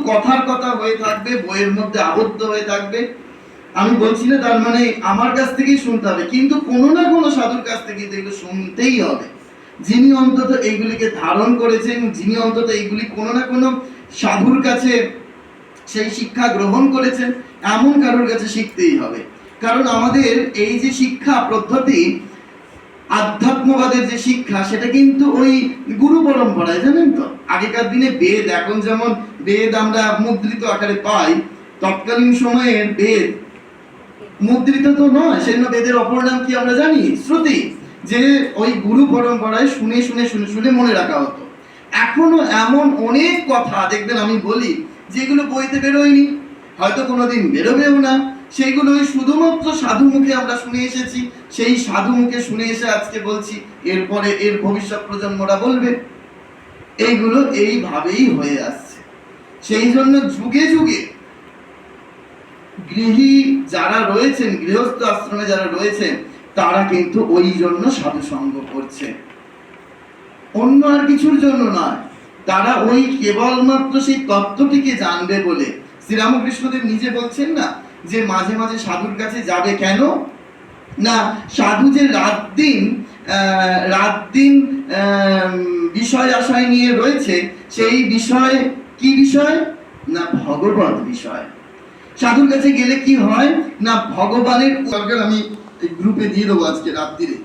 কথার কথা হয়ে থাকবে, বইয়ের মধ্যে আবদ্ধ হয়ে থাকবে। আমি বলছি না তার মানে আমার কাছ থেকেই শুনতে হবে, কিন্তু কোনো না কোনো সাধুর কাছ থেকে এগুলো শুনতেই হবে, যিনি অন্তত এইগুলিকে ধারণ করেছেন, যিনি অন্তত এইগুলি কোনো না কোনো সাধুর কাছে সেই শিক্ষা গ্রহণ করেছেন, এমন কারোর কাছে শিখতেই হবে। কারণ আমাদের এই যে শিক্ষা পদ্ধতি, আধ্যাত্মবাদের যে শিক্ষা, সেটা কিন্তু ওই গুরু পরম্পরায়, জানেন তো। আগেকার দিনে বেদ, এখন যেমন বেদ আমরা মুদ্রিত আকারে পাই, তৎকালীন সময়ের বেদ মুদ্রিত তো নয়, সেজন্য বেদের অপর নাম কি আমরা জানি? শ্রুতি। যে ওই গুরু পরম্পরায় শুনে শুনে শুনে শুনে মনে রাখা হতো। এখনো এমন অনেক কথা দেখবেন আমি বলি যেগুলো বইতে বেরোয়নি, হয়তো কোনোদিন বেরোবেও না, সেইগুলো শুধুমাত্র সাধু মুখে আমরা শুনে এসেছি, সেই সাধু মুখে শুনে এসে আজকে বলছি, এরপরে এর ভবিষ্যৎ প্রজন্মরা বলবে। এইগুলো এইভাবেই হয়ে আসছে। সেই জন্য যুগে যুগে গৃহী যারা রয়েছেন, গৃহস্থ আশ্রমে যারা রয়েছেন, তারা কিন্তু ওই জন্য সাধু সঙ্গ করছে, অন্য আর কিছুর জন্য নয়। তারা ওই কেবলমাত্র সেই তত্ত্বটিকে জানবে বলে। শ্রীরামকৃষ্ণদেব নিজে বলছেন না যে মাঝে মাঝে সাধুর কাছে যাবে কেন না, সাধু যে রাত দিন বিষয় আশয় নিয়ে রয়েছে, সেই বিষয় কি বিষয় না, ভগবত বিষয়। সাধুর কাছে গেলে কি হয় না, ভগবানের দরকার। আমি এই গ্রুপে দিয়ে দেবো আজকে রাত্রিরে,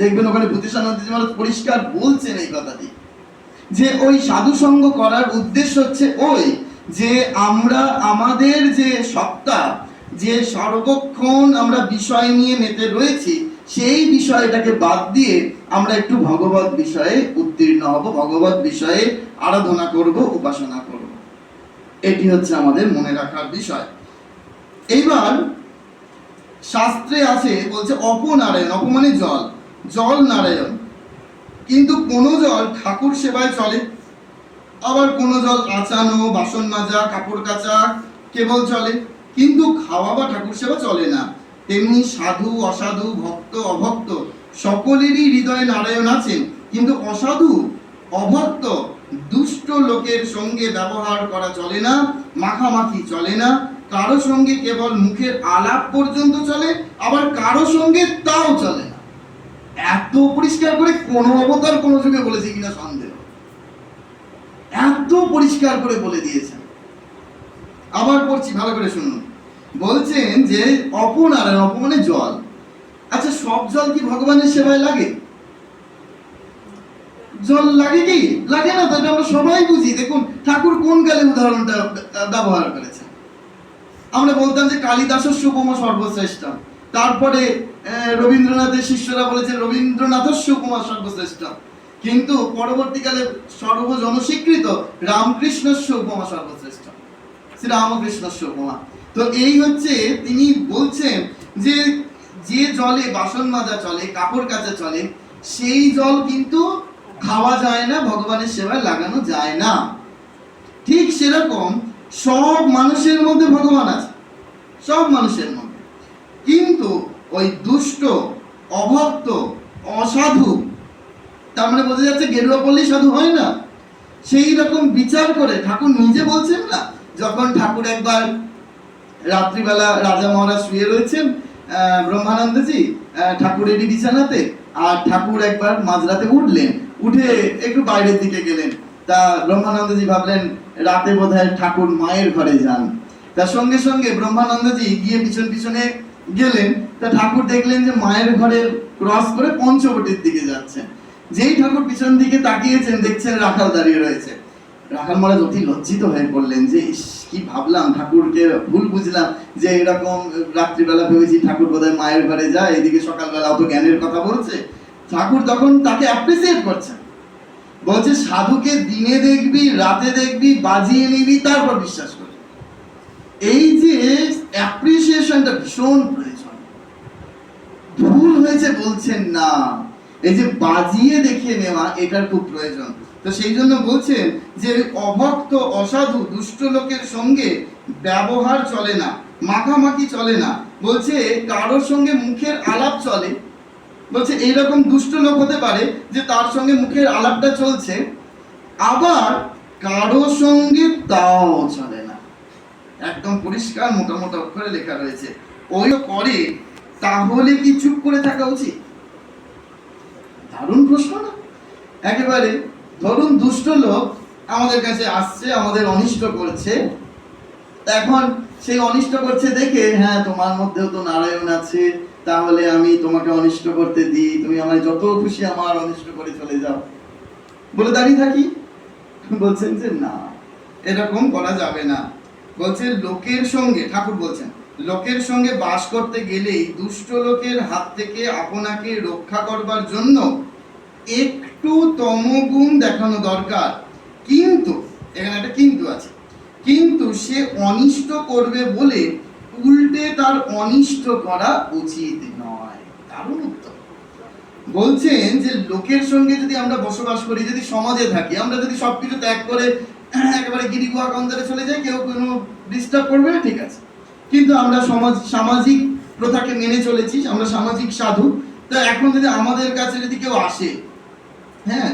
দেখবেন ওখানে ভূতেশানন্দ মহারাজ পরিষ্কার বলছেন এই কথাটি, যে ওই সাধু সঙ্গ করার উদ্দেশ্য হচ্ছে ওই যে আমরা আমাদের যে সত্তা, যে সর্বক্ষণ আমরা বিষয় নিয়ে মেতে রয়েছি, সেই বিষয়টাকে বাদ দিয়ে আমরা একটু ভগবত বিষয়ে উত্তীর্ণ হব, ভগবত বিষয়ে আরাধনা করব, উপাসনা করব। এটি হচ্ছে আমাদের মনে রাখার বিষয়। এইবার শাস্ত্রে আছে, বলছে অপনারায়ণ, অপ মানে জল, জল নারায়ণ। কিন্তু কোনো জল ঠাকুর সেবায় চলে, আবার কোনো জল আচানো, বাসন মাজা, কাপড় কাচা কেবল চলে, কিন্তু খাওয়া বা ঠাকুর সেবা চলে না। তেমনি সাধু অসাধু, ভক্ত অভক্ত সকলেরই হৃদয়ে নারায়ণ আছেন, কিন্তু অসাধু অভক্ত দুষ্ট লোকের সঙ্গে ব্যবহার করা চলে না, মাখামাখি চলে না। কারো সঙ্গে কেবল মুখের আলাপ পর্যন্ত চলে, আবার কারো সঙ্গে তাও চলে না। এত পরিষ্কার করে কোনো অবতার কোনো যুগে বলেছে কিনা সন্দেহ, এত পরিষ্কার করে বলে দিয়েছেন। আবার পড়ছি, ভালো করে শুনুন। বলছেন যে অপনারায়ণ, অপ মানে জল। আচ্ছা, সব জল কি ভগবানের সেবায় লাগে? জল লাগে কি? লাগে না। তো এটা আমরা সবাই বুঝি। দেখুন ঠাকুর কোন কালে উদাহরণটা ব্যবহার করেছেন। আমরা বলতাম যে কালিদাসস্য উপমা সর্বশ্রেষ্ঠ, তারপরে রবীন্দ্রনাথের শিষ্যরা বলেছেন রবীন্দ্রনাথস্য উপমা সর্বশ্রেষ্ঠ, কিন্তু পরবর্তীকালে সর্বজনস্বীকৃত রামকৃষ্ণস্য উপমা সর্বশ্রেষ্ঠ, শ্রীরামকৃষ্ণস্য উপমা। তো এই হচ্ছে, তিনি বলছেন যে যে জলে বাসন মাজা চলে, কাপড় কাচা চলে, সেই জল কিন্তু খাওয়া যায় না, ভগবানের সেবায় লাগানো যায় না। ঠিক সেরকম সব মানুষের মধ্যে ভগবান আছে, সব মানুষের মধ্যে, কিন্তু ওই দুষ্ট, অভক্ত, অসাধু, তার মানে বোঝা যাচ্ছে গেরুয়া পড়লেই সাধু হয় না। সেই রকম বিচার করে ঠাকুর নিজে বলছেন না, যখন ঠাকুর একবার রাত্রিবেলা রাজা মহারাজ শুয়ে রয়েছেন, ব্রহ্মানন্দজি ঠাকুরেরই বিছানাতে, আর ঠাকুর একবার মাঝরাতে উঠলেন, উঠে একটু বাইরের দিকে গেলেন। তা ব্রহ্মানন্দজি ভাবলেন রাতে বোধহয় ঠাকুর মায়ের ঘরে যান। তার সঙ্গে সঙ্গে ব্রহ্মানন্দজি গিয়ে পিছন পিছনে গেলেন। তা ঠাকুর দেখলেন যে মায়ের ঘরে ক্রস করে পঞ্চবটির দিকে যাচ্ছে। যেই ঠাকুর পিছন দিকে তাকিয়েছেন, দেখছেন রাখাল দাঁড়িয়ে রয়েছে। রাখাল মহারাজ অতি লজ্জিত হয়ে পড়লেন যে কি ভাবলাম, ঠাকুরকে ভুল বুঝলাম, যে এরকম রাত্রিবেলা ভেবেছি ঠাকুর বোধহয় মায়ের ঘরে যায়, এদিকে সকালবেলা অত জ্ঞানের কথা বলছে। ঠাকুর তখন তাকে অ্যাপ্রিসিয়েট করছেন, বলছে সাধুকে দিনে দেখবি, রাতে দেখবি, বাজিয়ে নিবি, তারপর বিশ্বাস করবি। এই যে অ্যাপ্রিসিয়েশনটা ভীষণ প্রয়োজন। ভুল হয়েছে বলছেন না, এই যে বাজিয়ে দেখে নেওয়া, এটার খুব প্রয়োজন। তো সেই জন্য বলছেন যে অভক্ত, অসাধু, দুষ্ট লোকের সঙ্গে ব্যবহার চলে না, মাখামাখি চলে না। বলছে কারোর সঙ্গে মুখের আলাপ চলে। বলছে এইরকম দুষ্ট লোক হতে পারে যে তার সঙ্গে মুখের আলাপটা চলছে, আবার কারো সঙ্গে তাও একদম পরিষ্কার মোটা মোটা অক্ষরে লেখা রয়েছে। ওই করে তাহলে কি চুপ করে থাকা উচিত? দারুণ প্রশ্ন না? একেবারে ধরুন দুষ্ট লোক আমাদের কাছে আসছে, আমাদের অনিষ্ট করছে। এখন সেই অনিষ্ট করছে দেখে, হ্যাঁ তোমার মধ্যেও তো নারায়ণ আছে, তাহলে আমি তোমাকে অনিষ্ট করতে দিই, তুমি আমায় যত খুশি আমার অনিষ্ট করে চলে যাও বলে দাঁড়িয়ে থাকি? বলছেন যে না, এরকম করা যাবে না। বলছেন লোকের সঙ্গে, ঠাকুর বলছেন লোকের সঙ্গে বাস করতে গেলেই দুষ্ট লোকের হাত থেকে আপনাকে রক্ষা করবার জন্য একটু তমগুণ দেখানো দরকার। কিন্তু এখানে একটা কিন্তু আছে, কিন্তু সে অনিষ্ট করবে বলে উল্টে তার অনিষ্ট করা উচিত নয়। দারুণ উত্তর। বলছেন যে লোকের সঙ্গে যদি আমরা বসবাস করি, যদি সমাজে থাকি, আমরা যদি সবকিছু ত্যাগ করে একেবারে গিরিগুহা কন্দরে চলে যাই, কেউ কোনো ডিস্টার্ব করবে না, ঠিক আছে। কিন্তু আমরা সামাজিক প্রথাকে মেনে চলেছি, আমরা সামাজিক সাধু। তো এখন যদি আমাদের কাছে যদি কেউ আসে, হ্যাঁ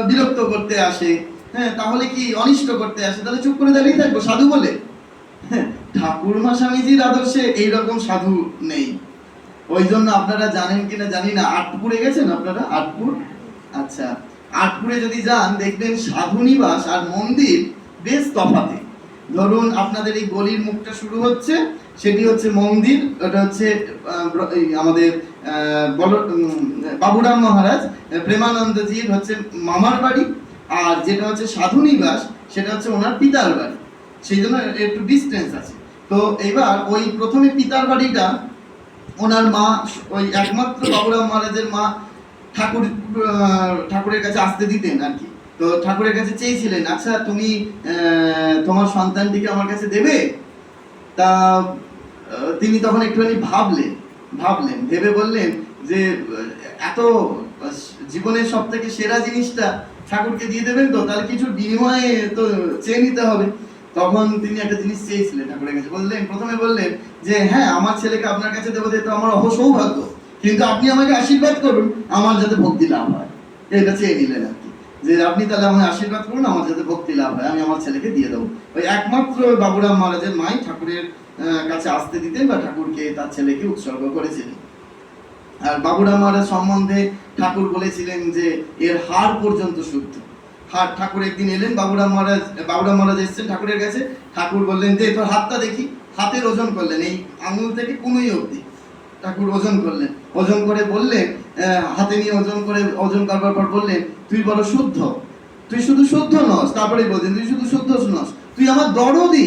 বিরক্ত করতে আসে, হ্যাঁ তাহলে কি অনিষ্ট করতে আসে, তাহলে চুপ করে দাঁড়িয়ে থাকবো সাধু বলে? ঠাকুরমা স্বামীজির আদর্শে এইরকম সাধু নেই। ওই জন্য আপনারা জানেন কিনা জানি না, আটপুরে গেছেন আপনারা? আটপুর, আচ্ছা, আটপুরে যদি যান দেখবেন সাধু নিবাস আর মন্দির বেশ তফাতে। ধরুন আপনাদের এই গলির মুখটা শুরু হচ্ছে, সেটি হচ্ছে মন্দির, ওটা হচ্ছে আমাদের বাবুরাম মহারাজ প্রেমানন্দজির হচ্ছে মামার বাড়ি, আর যেটা হচ্ছে সাধু নিবাস সেটা হচ্ছে ওনার পিতার বাড়ি, সেই জন্য একটু ডিস্টেন্স আছে। তো এবার ওই প্রথমে পিতার বাড়িটা ওনার মা, ওই একমাত্র বাবুরাম মহারাজের মা ঠাকুরের কাছে আসতে দিতেন আর কি। তো ঠাকুরের কাছে চেয়েছিলেন, আচ্ছা তুমি তোমার সন্তানটিকে আমার কাছে দেবে? তা তিনি তখন একটুখানি ভাবলেন, ভেবে বললেন যে এত জীবনের সব থেকে সেরা জিনিসটা ঠাকুরকে দিয়ে দেবেন, তো তাহলে কিছু বিনিময়ে তো চেয়ে নিতে হবে। তখন তিনি একটা জিনিস চেয়েছিলেন ঠাকুরের কাছে, প্রথমে বললেন যে হ্যাঁ আমার ছেলেকে আপনার কাছে দেবো, তো আমার অসৌভাগ্য, কিন্তু আপনি আমাকে আশীর্বাদ করুন আমার যাতে ভক্তি লাভ হয়। এটা চেয়ে নিলেন আর কি, যে আপনি তাহলে আমাকে আশীর্বাদ করুন আমার যাতে ভক্তি লাভ হয়, আমি আমার ছেলেকে দিয়ে দেবো। ওই একমাত্র বাবুরাম মহারাজের মাই ঠাকুরের কাছে আসতে দিতেন বা ঠাকুরকে তার ছেলেকে উৎসর্গ করেছিলেন। আর বাবুরাম মহারাজ সম্বন্ধে ঠাকুর বলেছিলেন যে এর হাড় পর্যন্ত শুদ্ধ। ঠাকুর একদিন এলেন, বাবুরাম মহারাজ এসেছেন ঠাকুরের কাছে। ঠাকুর বললেন যে তোর হাতটা দেখি। হাতের ওজন করলেন, এই আঙুল থেকে কোনোই অবধি ঠাকুর ওজন করলেন। ওজন করে বললেন, হাতে নিয়ে ওজন করবার পর বললেন, তুই বড় শুদ্ধ, তুই শুধু শুদ্ধ নস, তারপরে বলছেন তুই শুধু শুদ্ধ নস, তুই আমার দরদি।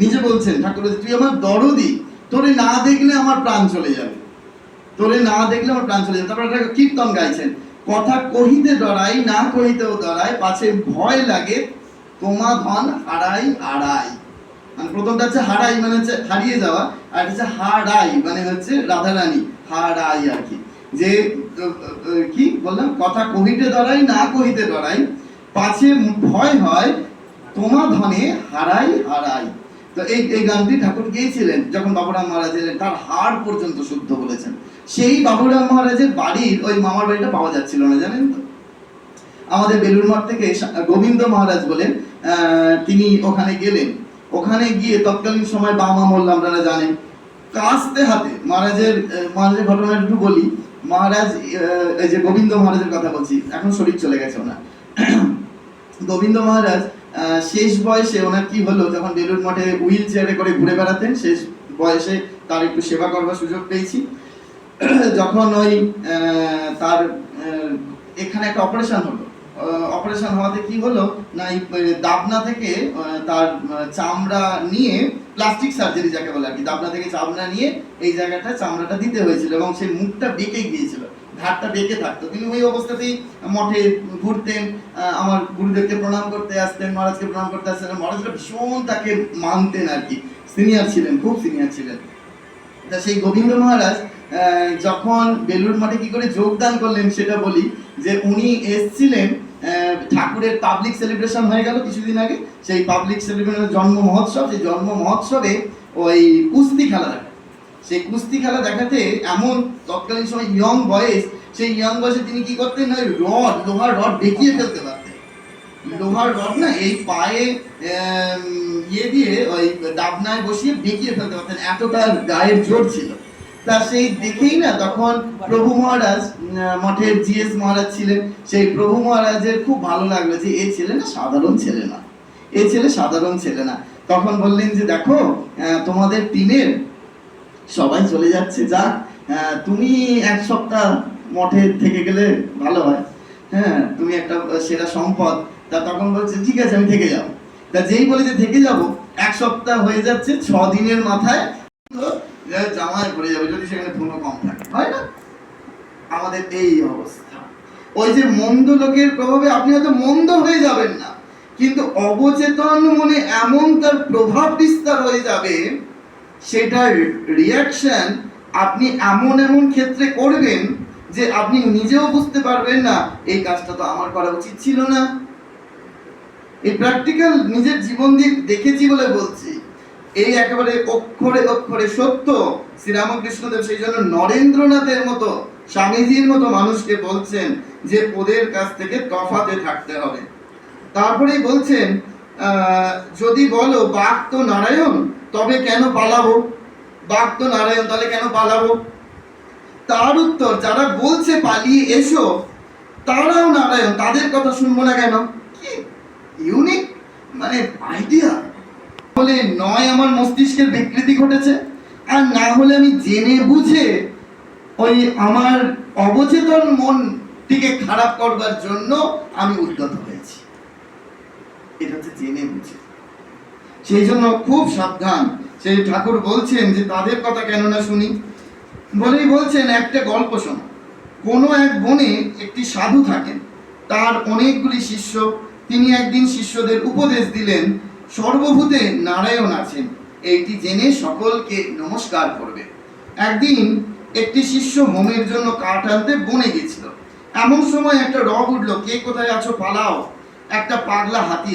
নিজে বলছেন ঠাকুর, তুই আমার দরদি, তোরে না দেখলে আমার প্রাণ চলে যাবে, তোরে না দেখলে আমার প্রাণ চলে যাবে। তারপর একটা কীর্তন গাইছেন, কথা কহিতে ডরাই না কহিতেও ডরাই, পাছে ভয় লাগে তোমা ধন হারাই আড়াই। মানে প্রথমটা হচ্ছে হারাই মানে হচ্ছে হারিয়ে যাওয়া, আর হচ্ছে হারাই মানে হচ্ছে রাধারানী হারাই আর কি। যে কি বললাম, কথা কহিতে ডরাই না কহিতে ডরাই, পাছে ভয় হয় তোমা ধনে হারাই হারাই। তো এই গানটি ঠাকুর গেয়েছিলেন যখন বাবুরাম মহারাজ এলেন, তার হাড় পর্যন্ত শুদ্ধ বলেছেন। সেই বাবুরাম মহারাজের বাড়ির ওই মামার বাড়িটা পাওয়া যাচ্ছিল না, জানেন তো? আমাদের বেলুর মঠ থেকে গোবিন্দ মহারাজ বলেন, তিনি ওখানে গেলেন। ওখানে গিয়ে তৎকালীন সময় বামা মোল্লা আপনারা জানেন, কাস্তে হাতে মহারাজের ঘটনা একটু বলি। মহারাজ, এই যে গোবিন্দ মহারাজের কথা বলছি, এখন শরীর চলে গেছে ওনার। গোবিন্দ মহারাজ শেষ বয়সে ওনার কি হলো, যখন বেলুর মঠে হুইল চেয়ারে করে ঘুরে বেড়াতেন, শেষ বয়সে তার একটু সেবা করবার সুযোগ পেয়েছি। যখন ওই তার এখানে একটা অপারেশন হলো, অপারেশন হওয়াতে কি হলো না, দাবনা থেকে তার চামড়া নিয়ে, প্লাস্টিক সার্জারি যাকে বলে আর কি, দাবনা থেকে চামড়া নিয়ে এই জায়গাটা চামড়াটা দিতে হয়েছিল, এবং সেই মুখটা বেঁকে গিয়েছিল, ঘাটটা বেঁকে থাকতো। তিনি ওই অবস্থাতেই মঠে ঘুরতেন, আমার গুরুদেবকে প্রণাম করতে আসতেন, মহারাজকে প্রণাম করতে আসতেন। মহারাজরা ভীষণ তাকে মানতেন আর কি, সিনিয়র ছিলেন, খুব সিনিয়র ছিলেন। তা সেই গোবিন্দ মহারাজ যখন বেলুর মঠে কি করে যোগদান করলেন সেটা বলি, যে উনি এসছিলেন, ঠাকুরের পাবলিক সেলিব্রেশন হয়ে গেল কিছুদিন আগে, সেই পাবলিক সেলিব্রেশনের জন্ম মহোৎসব, সেই জন্ম মহোৎসবে ওই কুস্তি খেলা দেখা, সেই কুস্তি খেলা দেখাতে এমন তৎকালীন সময় ইয়ং বয়স, সেই ইয়ং বয়সে তিনি কি করতেন, ওই লোহার রড দেখিয়ে ফেলতে পারতেন। লোহার রড না এই পায়ে ইয়ে দিয়ে ওই দাবনায় বসিয়ে বেঁকিয়ে ফেলতে পারতেন, এত তার গায়ের জোর ছিল। তা সেই দেখেই না তখন প্রভু মহারাজ, মঠের জিএস মহারাজ ছিলেন, সেই প্রভু মহারাজের খুব ভালো লাগলো যে এই ছেলে না সাধারণ ছেলে না, এই ছেলে সাধারণ ছেলে না। তখন বললেন যে দেখো তোমাদের টিমের সবাই চলে যাচ্ছে, যাক তুমি এক সপ্তাহ মঠে থেকে গেলে ভালো হয়, হ্যাঁ তুমি একটা সেরা সম্পদ। তা তখন বলছে ঠিক আছে আমি থেকে যাবো। তা যেই বলে যে থেকে যাব, এক সপ্তাহ হয়ে যাচ্ছে, 6 দিনের মাথায় তো জামায় পড়ে যাবে যদি সেখানে ধুলো কম থাকে, হয় না? আমাদের এই অবস্থা। ওই যে মন্দ লোকের প্রভাবে আপনি হয়তো মন্দ হয়ে যাবেন না, কিন্তু অবচেতন মনে এমন তার প্রভাব বিস্তার হয়ে যাবে, সেটার রিয়াকশন আপনি এমন এমন ক্ষেত্রে করবেন যে আপনি নিজেও বুঝতে পারবেন না এই কাজটা তো আমার করা উচিত ছিল না। এই প্র্যাকটিক্যাল নিজের জীবন দিয়ে দেখেছি বলে বলছি, এই একেবারে অক্ষরে অক্ষরে সত্য। শ্রীরামকৃষ্ণদেব সেই জন্য নরেন্দ্রনাথের মতো, স্বামীজির মতো মানুষকে বলছেন যে ওদের কাছ থেকে তফাতে থাকতে হবে। তারপরেই বলছেন যদি বলো বাঘ তো নারায়ণ তবে কেন পালাবো, বাঘ তো নারায়ণ তাহলে কেন পালাবো? তার উত্তর, যারা বলছে পালিয়ে এসো তারাও নারায়ণ, তাদের কথা শুনবো না কেন? কি ইউনিক মানে আইডিয়া। বলে নয় আমার মস্তিষ্কের বিকৃতি ঘটেছে, আর না হলে আমি জেনে বুঝে ওই আমার অবচেতন মনটিকে খারাপ করবার জন্য আমি উদ্যত হয়েছি। এটা হচ্ছে জেনে বুঝে। সেই জন্য খুব সাবধান। সেই ঠাকুর বলছেন যে তাদের কথা কেন না শুনি, বলেই বলছেন একটা গল্প শোনো। কোনো এক বনে একটি সাধু থাকেন, তার অনেকগুলি শিষ্য। তিনি একদিন শিষ্যদের উপদেশ দিলেন, সর্বভূতে নারায়ণ আছেন, এইটি জেনে সকলকে নমস্কার করবে। একদিন একটি শিষ্য হোমের জন্য কাঠ আনতে বনে গেছিল। এমন সময় একটা রব উঠলো, কে কোথায় আছো পালাও, একটা পাগলা হাতি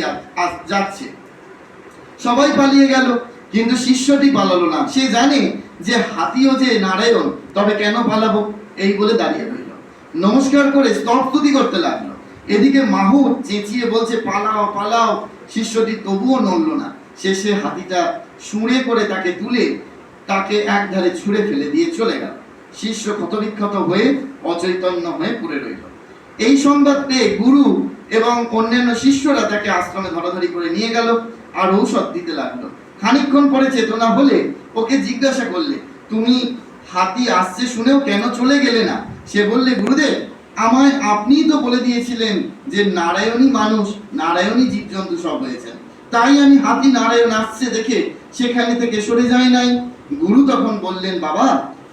যাচ্ছে। সবাই পালিয়ে গেল, কিন্তু শিষ্যটি পালালো না। সে জানে যে হাতিও যে নারায়ণ, তবে কেন পালাবো, এই বলে দাঁড়িয়ে রইল। নমস্কার করে স্তবস্তুতি করতে লাগলো। এদিকে মাহুত চেঁচিয়ে বলছে পালাও পালাও, শিষ্যটি তবুও নড়ল না। শেষে হাতিটা শুঁড়ে করে তাকে তুলে তাকে একধারে ছুঁড়ে ফেলে দিয়ে চলে গেল। শিষ্য ক্ষতবিক্ষত হয়ে অচৈতন্য হয়ে পড়ে রইল। এই সংবাদ পেয়ে গুরু এবং অন্যান্য শিষ্যরা তাকে আশ্রমে ধরাধরি করে নিয়ে গেল আর ঔষধ দিতে লাগলো। খানিকক্ষণ পরে চেতনা হলে ওকে জিজ্ঞাসা করলে, তুমি হাতি আসছে শুনেও কেন চলে গেলে না? সে বললে, গুরুদেব আমায় আপনিই তো বলে দিয়েছিলেন যে নারায়ণী মানুষ, নারায়ণী জীবজন্তু সব হয়েছেন, তাই আমি হাতি নারায়ণ আসছে দেখে সেখানে থেকে সরে যাই নাই। গুরু তখন বললেন, বাবা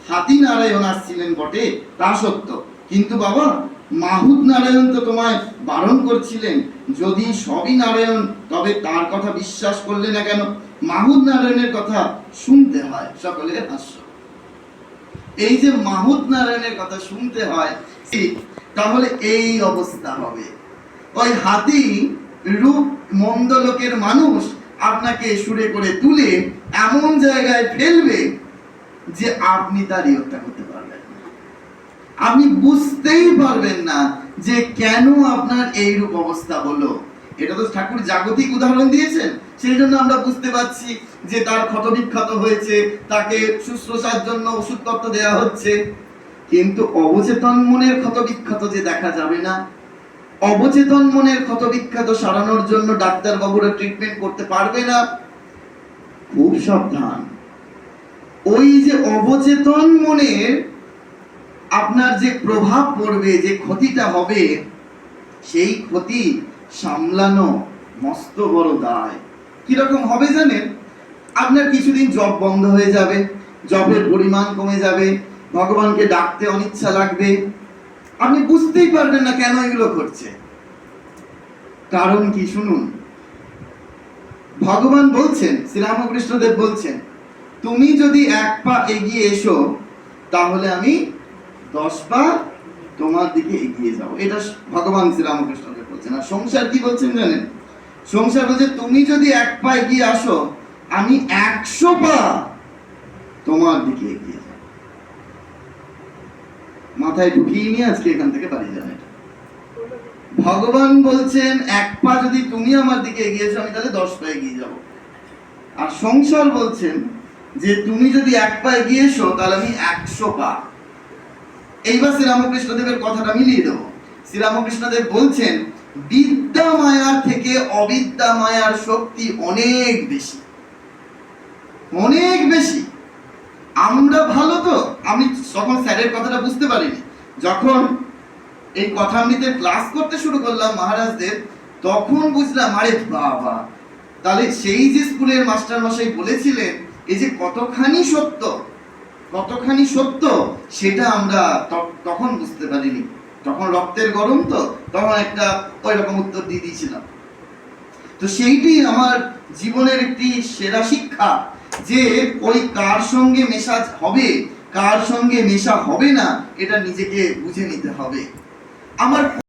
হাতি নারায়ণ আসছিলেন বটে তা সত্য, কিন্তু বাবা মাহুত নারায়ণ তো তোমায় বারণ করছিলেন, যদি সবই নারায়ণ তবে তার কথা বিশ্বাস করলে না কেন? মাহুত নারায়ণের কথা শুনতে হয়। সকলের হাস্য। এই যে মাহুত নারায়ণের কথা শুনতে হয়, তাহলে এই অবস্থা হবে। ওই হাতি রূপ মন্দ লোকের মানুষ আপনাকে সুরে করে তুলে এমন জায়গায় ফেলবে যে আপনি তারই হত্যা করতে পারবেন না, আপনি বুঝতেই পারবেন না যে কেন আপনার এই রূপ অবস্থা হলো। এটা তো ঠাকুর জাগতিক উদাহরণ দিয়েছেন, সেই জন্য আমরা বুঝতে পারছি যে তার ক্ষতবিক্ষত হয়েছে, তাকে শুশ্রূষার জন্য ওষুধপত্র দেওয়া হচ্ছে। কিন্তু অবচেতন মনের ক্ষতবিক্ষত যে দেখা যাবে না, অবচেতন মনের ক্ষতবিক্ষত সারানোর জন্য ডাক্তার বাবুরা ট্রিটমেন্ট করতে পারবে না। খুব সাবধান। ওই যে অবচেতন মনের আপনার যে প্রভাব পড়বে, যে ক্ষতিটা হবে, সেই ক্ষতি সামলানো মস্ত বড় দায়। কিরকম হবে জানেন? আপনার কিছুদিন জব বন্ধ হয়ে যাবে, জবের পরিমাণ কমে যাবে, ভগবানকে ডাকতে অনিচ্ছা লাগবে, আপনি বুঝতেই পারবেন না কেন এগুলো করছে। কারণ কি শুনুন, ভগবান বলছেন, শ্রীরামকৃষ্ণদেব বলছেন, তুমি যদি 1 পা এগিয়ে এসো তাহলে আমি 10 পা তোমার দিকে এগিয়ে যাও। এটা ভগবান শ্রীরামকৃষ্ণদেব বলছেন। আর সংসার কি বলছেন জানেন? সংসার বলছে, তুমি যদি 1 পা এগিয়ে আসো আমি 100 পা তোমার দিকে এগিয়ে যাও। মাথায় ঢুকিয়ে নিয়ে আজকে এখান থেকে বাড়ি যাবে। ভগবান বলছেন 1 পা যদি তুমি আমার দিকে এগিয়ে এসো আমি তাহলে 10 পা এগিয়ে যাবো। আর সংসার বলছেন যে তুমি যদি এক পা এগিয়ে এসো তাহলে আমি 100 পা। এইবার শ্রীরামকৃষ্ণদেবের কথাটা মিলিয়ে দেবো। শ্রীরামকৃষ্ণদেব বলছেন বিদ্যা মায়ার থেকে অবিদ্যা মায়ার শক্তি অনেক বেশি, অনেক বেশি। আমরা ভালো তো, আমি তখন স্যারের কথাটা বুঝতে পারিনি। যখন এই কথামৃতে ক্লাস করতে শুরু করলাম মহারাজদের, তখন বুঝলাম আরে বাবা, তাহলে সেই যে স্কুলের মাস্টার মশাই বলেছিলেন এই যে কতখানি সত্য, কতখানি সত্য, সেটা আমরা তখন বুঝতে পারিনি। তখন রক্তের গরম তো, তখন একটা ওই রকম উত্তর দিয়ে দিয়েছিলাম। তো সেইটি আমার জীবনের একটি সেরা শিক্ষা, যে ওই কার সঙ্গে মেশা হবে, কার সঙ্গে মেশা হবে না, এটা নিজেকে বুঝে নিতে হবে। আমার